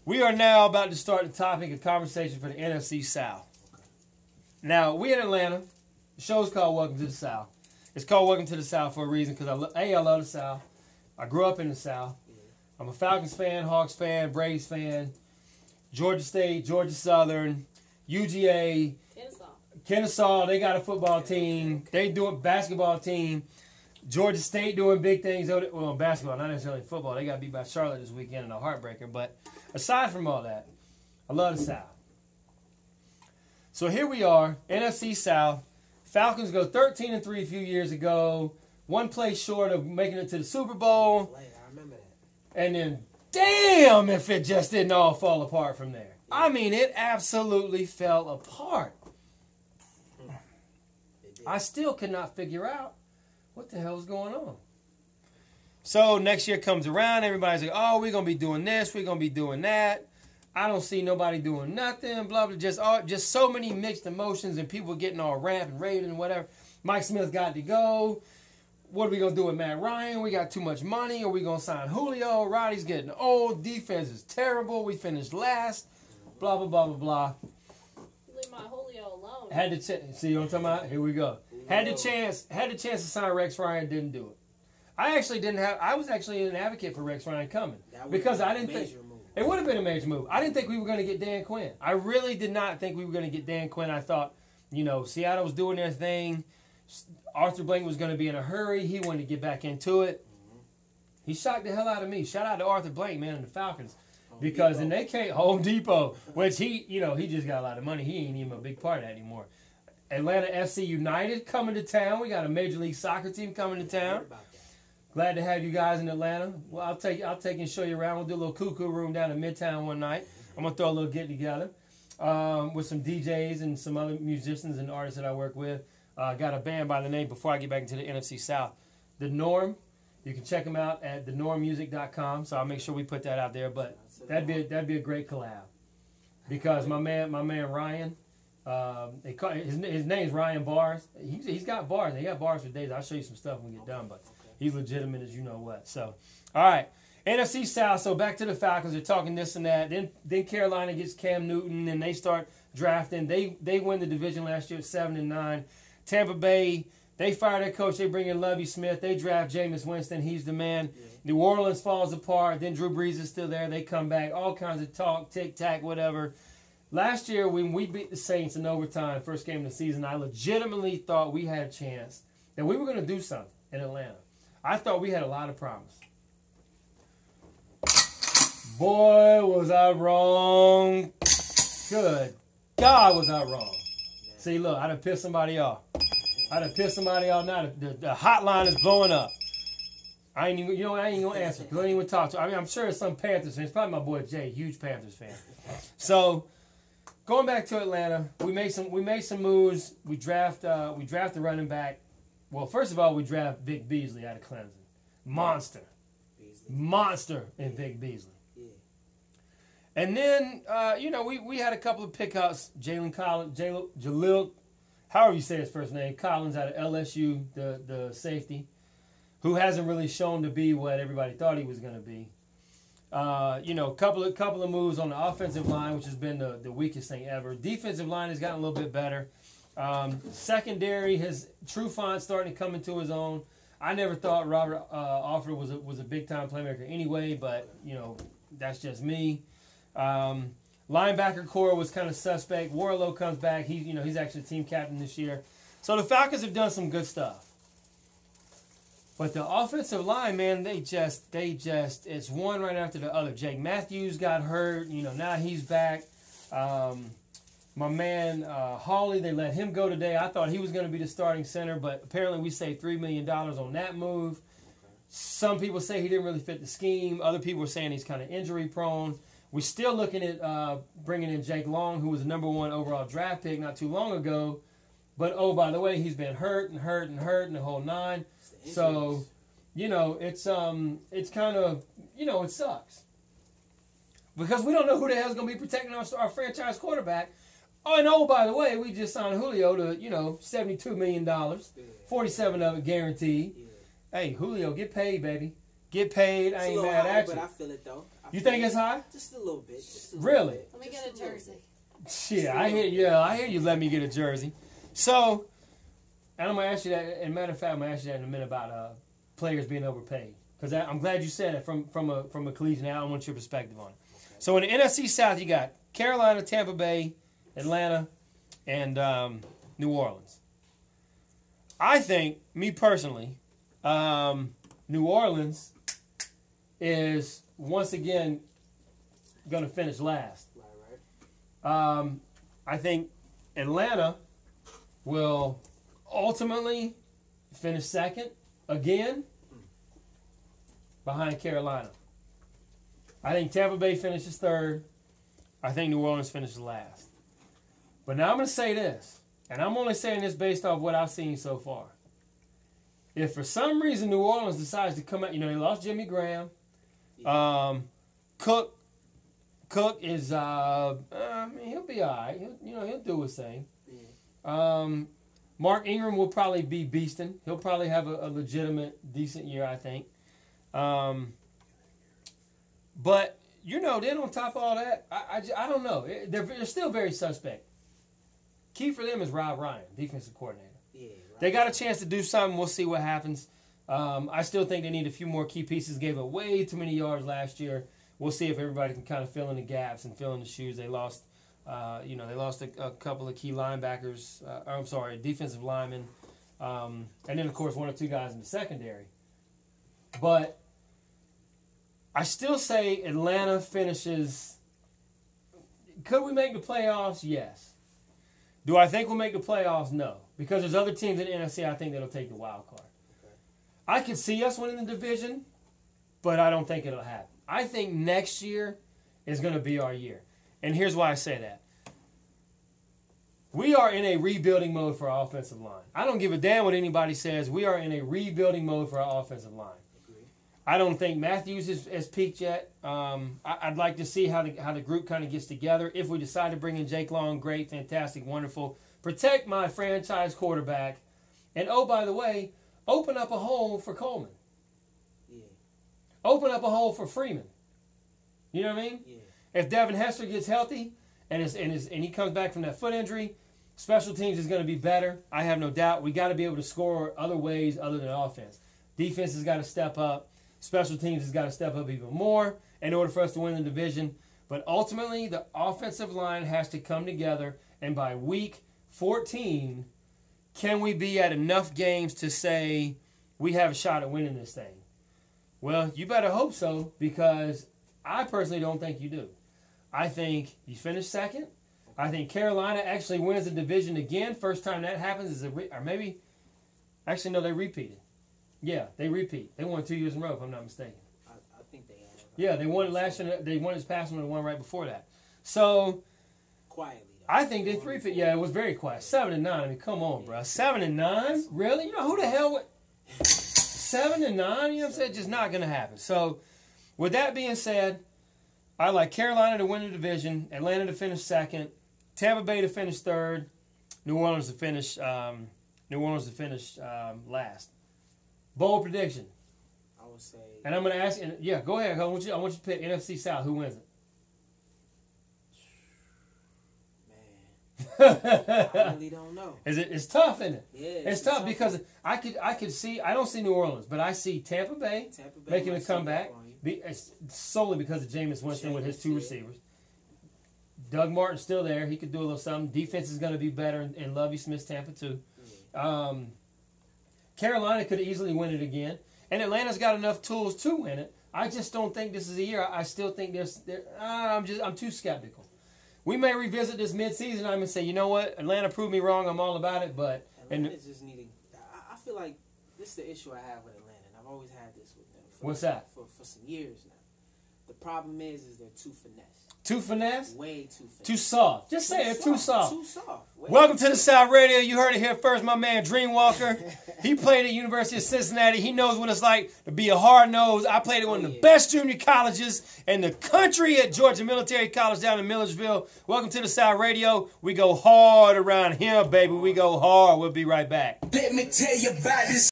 We are now about to start the topic of conversation for the NFC South. Now, we in Atlanta. The show's called Welcome to the South. It's called Welcome to the South for a reason because I love the South. I grew up in the South. I'm a Falcons fan, Hawks fan, Braves fan, Georgia State, Georgia Southern, UGA, Kennesaw. They got a football team. They do a basketball team. Georgia State doing big things. Well, basketball, not necessarily football. They got beat by Charlotte this weekend in a heartbreaker. But aside from all that, I love the South. So here we are, NFC South. Falcons go 13-3 a few years ago. One place short of making it to the Super Bowl. I remember that. And then, damn, if it just didn't all fall apart from there. I mean, it absolutely fell apart. I still could not figure out what the hell's going on. So next year comes around, everybody's like, oh, we're going to be doing this, we're going to be doing that. I don't see nobody doing nothing, blah, blah, just so many mixed emotions and people getting all ramped and raving and whatever. Mike Smith got to go. What are we going to do with Matt Ryan? We got too much money. Are we going to sign Julio? Roddy's getting old. Defense is terrible. We finished last. Blah, blah, blah, blah, blah. Leave my Julio alone. Had the see what I'm talking about? Here we go. Had the chance to sign Rex Ryan, didn't do it. I was actually an advocate for Rex Ryan coming because I didn't think it would have been a major move. I didn't think we were going to get Dan Quinn. I really did not think we were going to get Dan Quinn. I thought, Seattle was doing their thing. Arthur Blank was going to be in a hurry. He wanted to get back into it. He shocked the hell out of me. Shout out to Arthur Blank, man, and the Falcons. Because then they came Home Depot, which he just got a lot of money. He ain't even a big part of that anymore. Atlanta FC United coming to town. We got a Major League Soccer team coming to town. Glad to have you guys in Atlanta. Well, I'll take you and show you around. We'll do a little cuckoo room down in Midtown one night. I'm gonna throw a little get together with some DJs and some other musicians and artists that I work with. Got a band by the name, before I get back into the NFC South, The Norm. You can check them out at thenormmusic.com. So I'll make sure we put that out there. But that'd be a great collab because my man Ryan. His name's Ryan Bars. He's got bars. He got bars for days. I'll show you some stuff when we get done, but he's legitimate as you know what. So, all right, NFC South. So back to the Falcons. They're talking this and that. Then Carolina gets Cam Newton, and they start drafting. They win the division last year at 7-9. Tampa Bay, they fire their coach. They bring in Lovie Smith. They draft Jameis Winston. He's the man. Yeah. New Orleans falls apart. Then Drew Brees is still there. They come back. All kinds of talk, tic-tac, whatever. Last year, when we beat the Saints in overtime, first game of the season, I legitimately thought we had a chance that we were going to do something in Atlanta. I thought we had a lot of promise. Boy, was I wrong. Good God, was I wrong. See, look, I done pissed somebody off. Now the hotline is blowing up. I ain't even going to answer because I ain't even talk to. I mean, I'm sure it's some Panthers fan. It's probably my boy Jay, huge Panthers fan. So, going back to Atlanta, we made some moves. We draft the running back. Well, first of all, we draft Vic Beasley out of Clemson. Monster in Vic Beasley. Yeah. And then we had a couple of pickups. Jalil, however you say his first name, Collins out of LSU, the safety, who hasn't really shown to be what everybody thought he was going to be. Couple of moves on the offensive line, which has been the weakest thing ever. Defensive line has gotten a little bit better. Secondary, his Trufant starting to come into his own. I never thought Robert Alford was a big time playmaker anyway, but that's just me. Linebacker core was kind of suspect. Warlow comes back. He's actually team captain this year. So the Falcons have done some good stuff. But the offensive line, man, they just it's one right after the other. Jake Matthews got hurt. Now he's back. My man Hawley, they let him go today. I thought he was going to be the starting center, but apparently we saved $3 million on that move. Some people say he didn't really fit the scheme. Other people are saying he's kind of injury prone. We're still looking at bringing in Jake Long, who was the number 1 overall draft pick not too long ago. But, oh, by the way, he's been hurt and the whole nine. So, it's kind of, it sucks. Because we don't know who the hell's going to be protecting our franchise quarterback. Oh, and by the way, we just signed Julio to, $72 million, 47 of it guaranteed. Hey, Julio, get paid, baby. Get paid. I ain't mad at you. But I feel it, though. You think it's high? Just a little bit. Just a really? Bit. Let me get a jersey. Shit, I hear you let me get a jersey. So, and I'm going to ask you that, and matter of fact, I'm going to ask you that in a minute about players being overpaid. Because I'm glad you said it from a collegiate. I want your perspective on it. Okay. So in the NFC South, you got Carolina, Tampa Bay, Atlanta, and New Orleans. I think, me personally, New Orleans is once again going to finish last. Right. I think Atlanta will ultimately finish second again behind Carolina. I think Tampa Bay finishes third. I think New Orleans finishes last. But now I'm going to say this, and I'm only saying this based off what I've seen so far. If for some reason New Orleans decides to come out, they lost Jimmy Graham. Cook is, he'll be all right. He'll do his thing. Mark Ingram will probably be beasting. He'll probably have a legitimate, decent year, I think. But, then on top of all that, I don't know. They're still very suspect. Key for them is Rob Ryan, defensive coordinator. Yeah, they got a chance to do something. We'll see what happens. I still think they need a few more key pieces. Gave up way too many yards last year. We'll see if everybody can kind of fill in the gaps and fill in the shoes. They lost, they lost a couple of key linebackers. Defensive linemen. And then, of course, one or two guys in the secondary. But I still say Atlanta finishes. Could we make the playoffs? Yes. Do I think we'll make the playoffs? No. Because there's other teams in the NFC I think that'll take the wild card. Okay. I could see us winning the division, but I don't think it'll happen. I think next year is going to be our year. And here's why I say that. We are in a rebuilding mode for our offensive line. I don't give a damn what anybody says. We are in a rebuilding mode for our offensive line. I don't think Matthews has peaked yet. I'd like to see how the group kind of gets together. If we decide to bring in Jake Long, great, fantastic, wonderful. Protect my franchise quarterback. And, oh, by the way, open up a hole for Coleman. Yeah. Open up a hole for Freeman. You know what I mean? Yeah. If Devin Hester gets healthy and he comes back from that foot injury, special teams is going to be better. I have no doubt. We got to be able to score other ways other than offense. Defense has got to step up. Special teams has got to step up even more in order for us to win the division. But ultimately, the offensive line has to come together. And by week 14, can we be at enough games to say we have a shot at winning this thing? Well, you better hope so, because I personally don't think you do. I think you finish second. I think Carolina actually wins the division again. First time that happens is they repeated. Yeah, they repeat. They won 2 years in a row, if I'm not mistaken. I think they have. Yeah, they won it last year. They won this past one and one right before that. So quietly, though. I think they three-peat. Yeah, it was very quiet. 7-9. I mean, come on, bro. 7-9? Really? Who the hell would 7-9? You know what I'm saying? Just not going to happen. So, with that being said, I like Carolina to win the division, Atlanta to finish second, Tampa Bay to finish third, New Orleans to finish last. Bold prediction. I would say. And I'm going to ask. Yeah, go ahead. I want you to pick NFC South. Who wins it? Man, I really don't know. It's tough, isn't it? Yeah, it's tough because I could see. I don't see New Orleans, but I see Tampa Bay making a comeback. Solely because of Jameis Winston with his two receivers. Doug Martin's still there. He could do a little something. Defense is going to be better in Lovie Smith's Tampa too. Yeah. Carolina could easily win it again, and Atlanta's got enough tools to win it. I just don't think this is a year. I still think I'm too skeptical. We may revisit this midseason. I'm gonna say, you know what, Atlanta proved me wrong. I'm all about it, but Atlanta's just needing. I feel like this is the issue I have with Atlanta, and I've always had this with them. What's that? For some years now. The problem is they're too finesse. Too finesse? Way too finesse. Too soft. Just say it. Too soft. Too soft. Welcome to the South Radio. You heard it here first. My man Dreamwalker. He played at University of Cincinnati. He knows what it's like to be a hard nose. I played at one of the best junior colleges in the country at Georgia Military College down in Millersville. Welcome to the South Radio. We go hard around here, baby. We go hard. We'll be right back. Let me tell you about this.